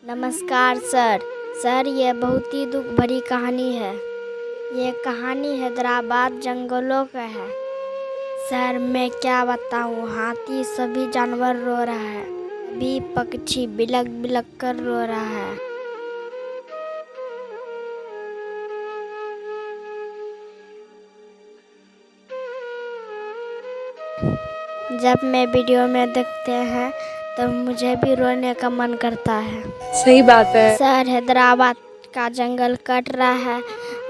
नमस्कार sir. Sir, ये बहुत ही दुख भरी कहानी है। ये कहानी हैदराबाद जंगलों का है। सर, मैं क्या बताऊं, हाथी सभी जानवर रो रहा है, अभी पक्षी बिलक बिलक कर रो रहा है। जब मैं वीडियो में देखते हैं तो मुझे भी रोने का मन करता है। सही बात है सर, हैदराबाद का जंगल कट रहा है।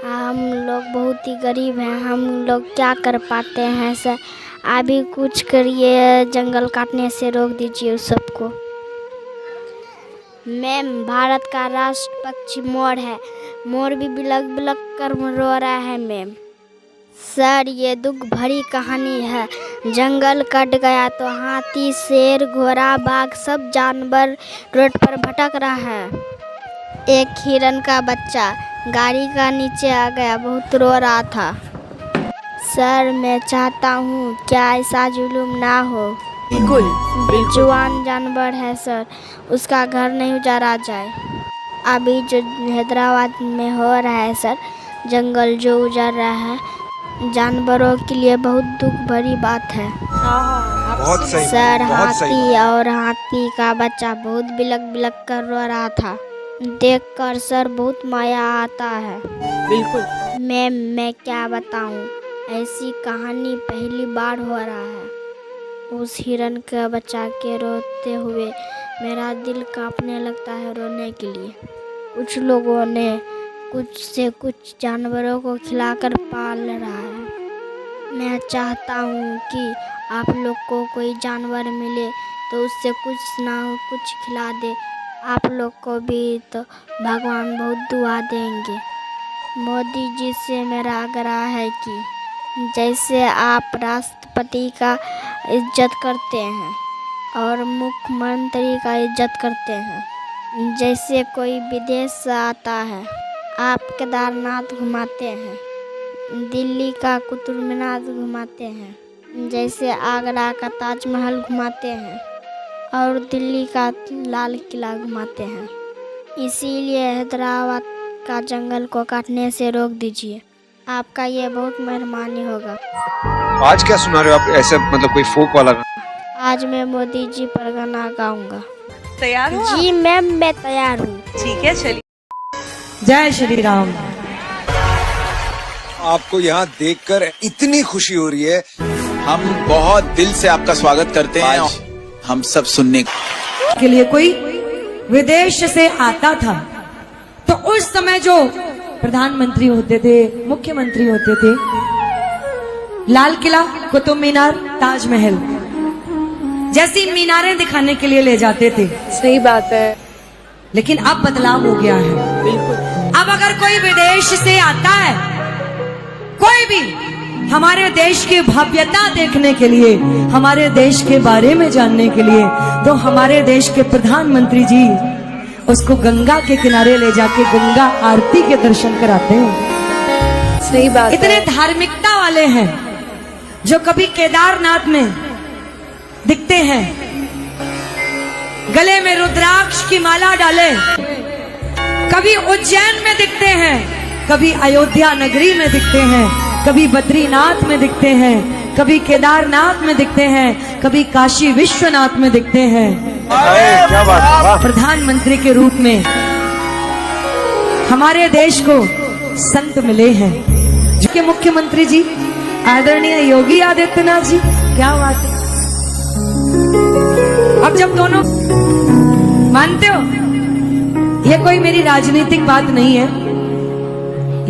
हम लोग बहुत ही गरीब हैं, हम लोग क्या कर पाते हैं सर? अभी कुछ करिए, जंगल काटने से रोक दीजिए उस सबको। मैम, भारत का राष्ट्र पक्षी मोर है। मोर भी बिलक बिलक कर रो रहा है मैम। सर, ये दुख भरी कहानी है। जंगल कट गया तो हाथी, शेर, घोड़ा, बाघ सब जानवर रोड पर भटक रहा है। एक हिरन का बच्चा गाड़ी का नीचे आ गया, बहुत रो रहा था। सर, मैं चाहता हूँ क्या ऐसा जुल्म ना हो। बिल्कुल जवान जानवर है सर, उसका घर नहीं उजाड़ा जाए। अभी जो हैदराबाद में हो रहा है सर, जंगल जो उजाड़ रहा है, जानवरों के लिए बहुत दुख भरी बात है। बहुत सही सर, बहुत सही। हाथी और हाथी का बच्चा बहुत बिलक बिलक कर रो रहा था। देखकर सर बहुत माया आता है। बिल्कुल मैम, मैं क्या बताऊं, ऐसी कहानी पहली बार हो रहा है। उस हिरन के बच्चा के रोते हुए मेरा दिल कांपने लगता है रोने के लिए। कुछ लोगों ने कुछ से कुछ जानवरों को खिलाकर पाल रहा है। मैं चाहता हूँ कि आप लोग को कोई जानवर मिले तो उससे कुछ ना कुछ खिला दे। आप लोग को भी तो भगवान बहुत दुआ देंगे। मोदी जी से मेरा आग्रह है कि जैसे आप राष्ट्रपति का इज्जत करते हैं और मुख्यमंत्री का इज्जत करते हैं, जैसे कोई विदेश से आता है आप केदारनाथ घुमाते हैं, दिल्ली का कुतुब मीनार घुमाते हैं, जैसे आगरा का ताजमहल घुमाते हैं और दिल्ली का लाल किला घुमाते हैं, इसीलिए हैदराबाद का जंगल को काटने से रोक दीजिए। आपका ये बहुत मेहरबानी होगा। आज क्या सुना रहे हो आप? ऐसे मतलब कोई फोक वाला गाना? आज मैं मोदी जी पर गाना गाऊंगा। तैयार हो जी मैम, मैं तैयार हूँ। ठीक है, चलिए। जय श्री राम। आपको यहाँ देखकर इतनी खुशी हो रही है। हम बहुत दिल से आपका स्वागत करते हैं। हम सब सुनने के लिए कोई विदेश से आता था तो उस समय जो प्रधानमंत्री होते थे, मुख्यमंत्री होते थे, लाल किला, कुतुब मीनार, ताजमहल जैसी मीनारें दिखाने के लिए ले जाते थे। सही बात है। लेकिन अब बदलाव हो गया है। बिल्कुल। अब अगर कोई विदेश से आता है, कोई भी हमारे देश की भव्यता देखने के लिए, हमारे देश के बारे में जानने के लिए, तो हमारे देश के प्रधानमंत्री जी उसको गंगा के किनारे ले जाके गंगा आरती के दर्शन कराते हैं। सही बात इतने है। धार्मिकता वाले हैं जो कभी केदारनाथ में दिखते हैं, गले में रुद्राक्ष की माला डाले, कभी उज्जैन में दिखते हैं, कभी अयोध्या नगरी में दिखते हैं, कभी बद्रीनाथ में दिखते हैं, कभी केदारनाथ में दिखते हैं, कभी काशी विश्वनाथ में दिखते हैं। क्या बात है, वाह। प्रधानमंत्री के रूप में हमारे देश को संत मिले हैं, जो कि मुख्यमंत्री जी आदरणीय योगी आदित्यनाथ जी। क्या बात है। अब जब दोनों मानते हो, ये कोई मेरी राजनीतिक बात नहीं है,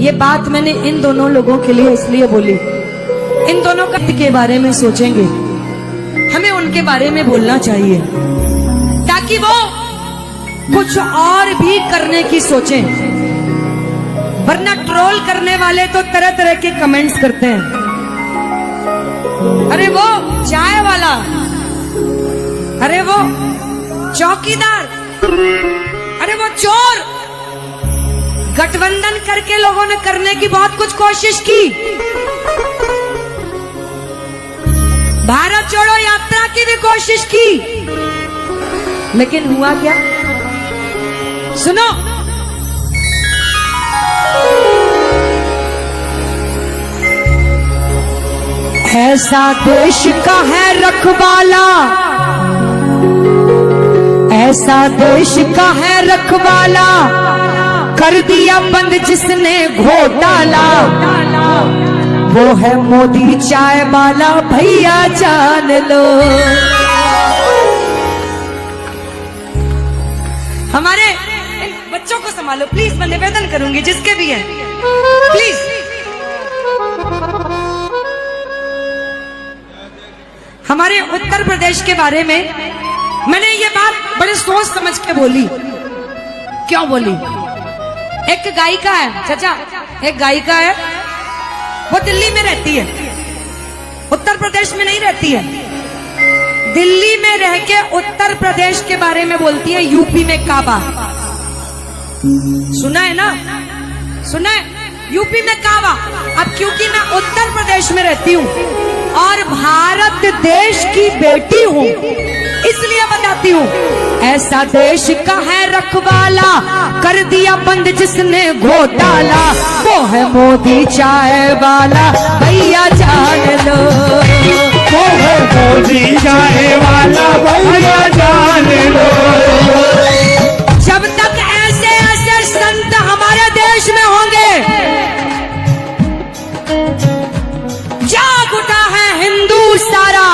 ये बात मैंने इन दोनों लोगों के लिए इसलिए बोली। इन दोनों के बारे में सोचेंगे, हमें उनके बारे में बोलना चाहिए ताकि वो कुछ और भी करने की सोचें, वरना ट्रोल करने वाले तो तरह तरह के कमेंट्स करते हैं। अरे वो चाय वाला, अरे वो चौकीदार, अरे वो चोर। गठबंधन करके लोगों ने करने की बहुत कुछ कोशिश की, भारत जोड़ो यात्रा की भी कोशिश की, लेकिन हुआ क्या? सुनो, ऐसा देश का है रखवाला, ऐसा देश का है रखवाला, कर दिया बंद जिसने घोटाला, वो है मोदी चाय वाला, भैया जान लो। हमारे इन बच्चों को संभालो प्लीज, मैं निवेदन करूंगी जिसके भी है प्लीज। हमारे उत्तर प्रदेश के बारे में मैंने ये बात बड़े सोच समझ के बोली। क्यों बोली? एक गायिका है चाचा, एक गायिका है, वो दिल्ली में रहती है, उत्तर प्रदेश में नहीं रहती है। दिल्ली में रह के उत्तर प्रदेश के बारे में बोलती है, यूपी में काबा। सुना है ना, सुना है? यूपी में काबा। अब क्योंकि मैं उत्तर प्रदेश में रहती हूँ और भारत देश की बेटी हूँ, इसलिए बताती हूँ। ऐसा देश का है रखवाला, कर दिया बंद जिसने घोटाला, वो है मोदी चाय वाला, भैया जान लो। वो है मोदी चाय वाला, भैया जान लो। जब तक ऐसे ऐसे संत हमारे देश में होंगे, जाग उठा है हिंदू सारा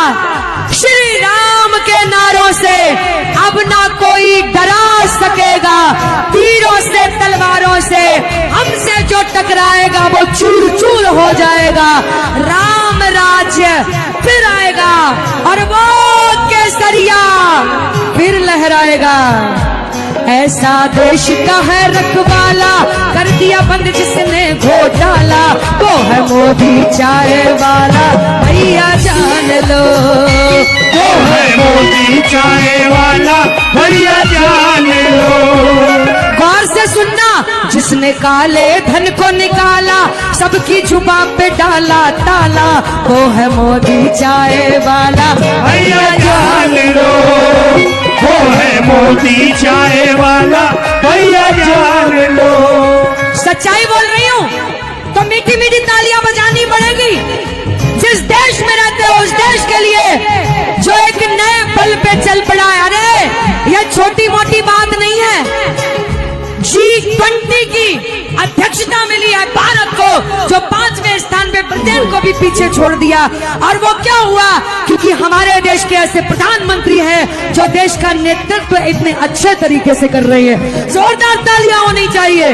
श्री राम के नारों से, अब ना कोई डरा सकेगा, तीरों से तलवारों से हमसे जो टकराएगा वो चूर चूर हो जाएगा। राम राज्य फिर आएगा और वो केसरिया फिर लहराएगा। ऐसा देश का है रखवाला, कर दिया बंद जिसने घोटाला, वो है मोदी चाय वाला, भैया जान लो। वो है मोदी चाय वाला, भैया जान लो। गौर से सुनना, जिसने काले धन को निकाला, सबकी जुबान पे डाला ताला, वो है मोदी चाय वाला, भैया जान लो। वो है मोदी चाय वाला, भैया जान लो। सच्चाई बोल रही हूँ तो मीठी मीठी तालियां बजानी पड़ेगी। जिस देश में रहते हो उस देश के लिए जो एक नए बल पे चल पड़ा है। अरे यह छोटी मोटी बात नहीं है। G20 की अध्यक्षता मिली है भारत को, जो 5वें स्थान पे ब्रिटेन को भी पीछे छोड़ दिया। और वो क्या हुआ? क्योंकि हमारे देश के ऐसे प्रधानमंत्री हैं जो देश का नेतृत्व इतने अच्छे तरीके से कर रहे हैं। जोरदार तालियां होनी चाहिए।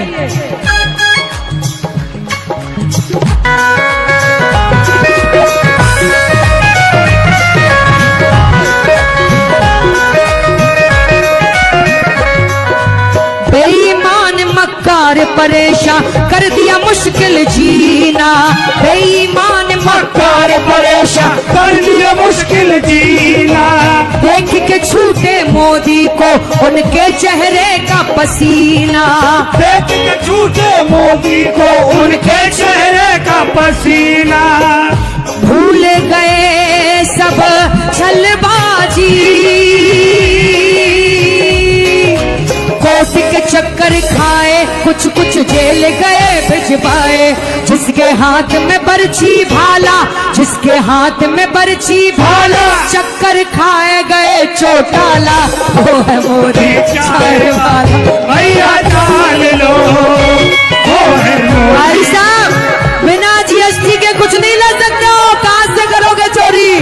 बेईमान मक्कार परेशान कर दिया मुश्किल जीना, बेईमान मक्कार परेशान कर दिया मुश्किल जीना। देख के छूटे मोदी को उनके चेहरे का पसीना, देख के झूठे मोदी को उनके चेहरे का पसीना। भूल गए सब छलबाजी, कोर्ट के चक्कर खाए, कुछ कुछ जेल गए भिजवाए। जिसके हाथ में बर्छी भाला, जिसके हाथ में बर्छी भाला, चक्कर खाए गए चौटाला, वो है मोदी चाय वाला, भैया जान लो। वो है भाई मोदी। साहब बिना GST के कुछ नहीं ले सकते हो, कहां से करोगे चोरी?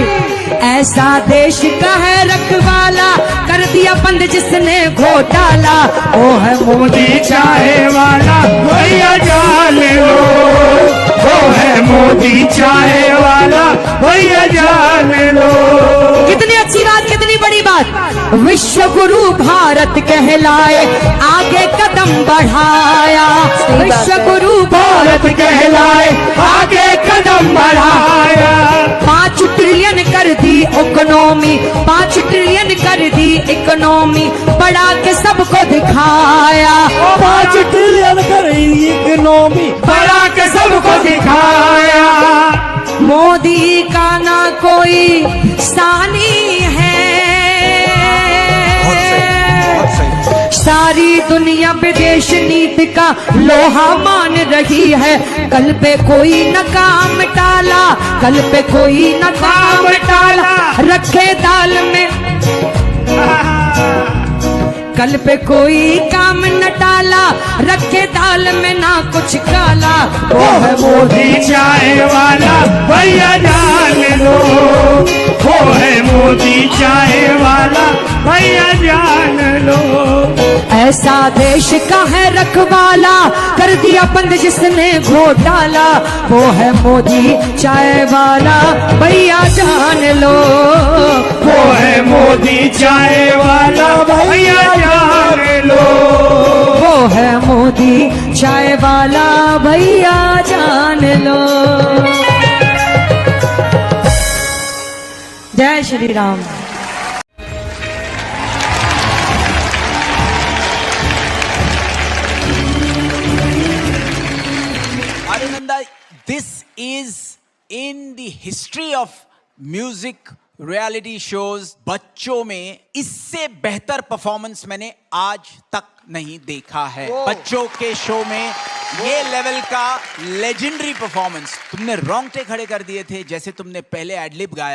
ऐसा देश का है रखवाला, कर दिया बंद जिसने घोटाला, वो है मोदी चाय वाला, भैया जान लो। वो है मोदी चाय वाला, भैया जान लो। कितनी अच्छी बात, कितनी बड़ी बात। विश्व गुरु भारत कहलाए, आगे कदम बढ़ाया। विश्व गुरु भारत कहलाए, आगे कदम बढ़ाया। 5 ट्रिलियन कर दी इकोनॉमी, 5 ट्रिलियन कर दी इकोनॉमी, बढ़ा के सबको दिखाया। 5 ट्रिलियन करी इकोनॉमी, बढ़ा के सबको दिखाया। मोदी का ना कोई सानी है, सारी दुनिया विदेश नीति का लोहा मान रही है। कल पे कोई न काम टाला, कल पे कोई न काम टाला, रखे दाल में, कल पे कोई काम न टाला, रखे दाल में ना कुछ काला। वो है मोदी चाय वाला भैया जान लो, वो है मोदी चाय वाला भैया जान लो। ऐसा देश का है रखवाला, कर दिया बंद जिसने घोटाला। वो है मोदी चाय वाला भैया जान लो, वो है मोदी चाय वाला भैया जान लो। वो है मोदी चाय वाला भैया जान लो। जय Shri Ram. Arunanda, this is in the history of music reality shows बच्चों में इससे बेहतर परफॉर्मेंस मैंने आज तक नहीं देखा है। बच्चों के शो में ये लेवल का लेजेंडरी परफॉर्मेंस, तुमने रोंगटे खड़े कर दिए थे जैसे तुमने पहले एडलिब गाया।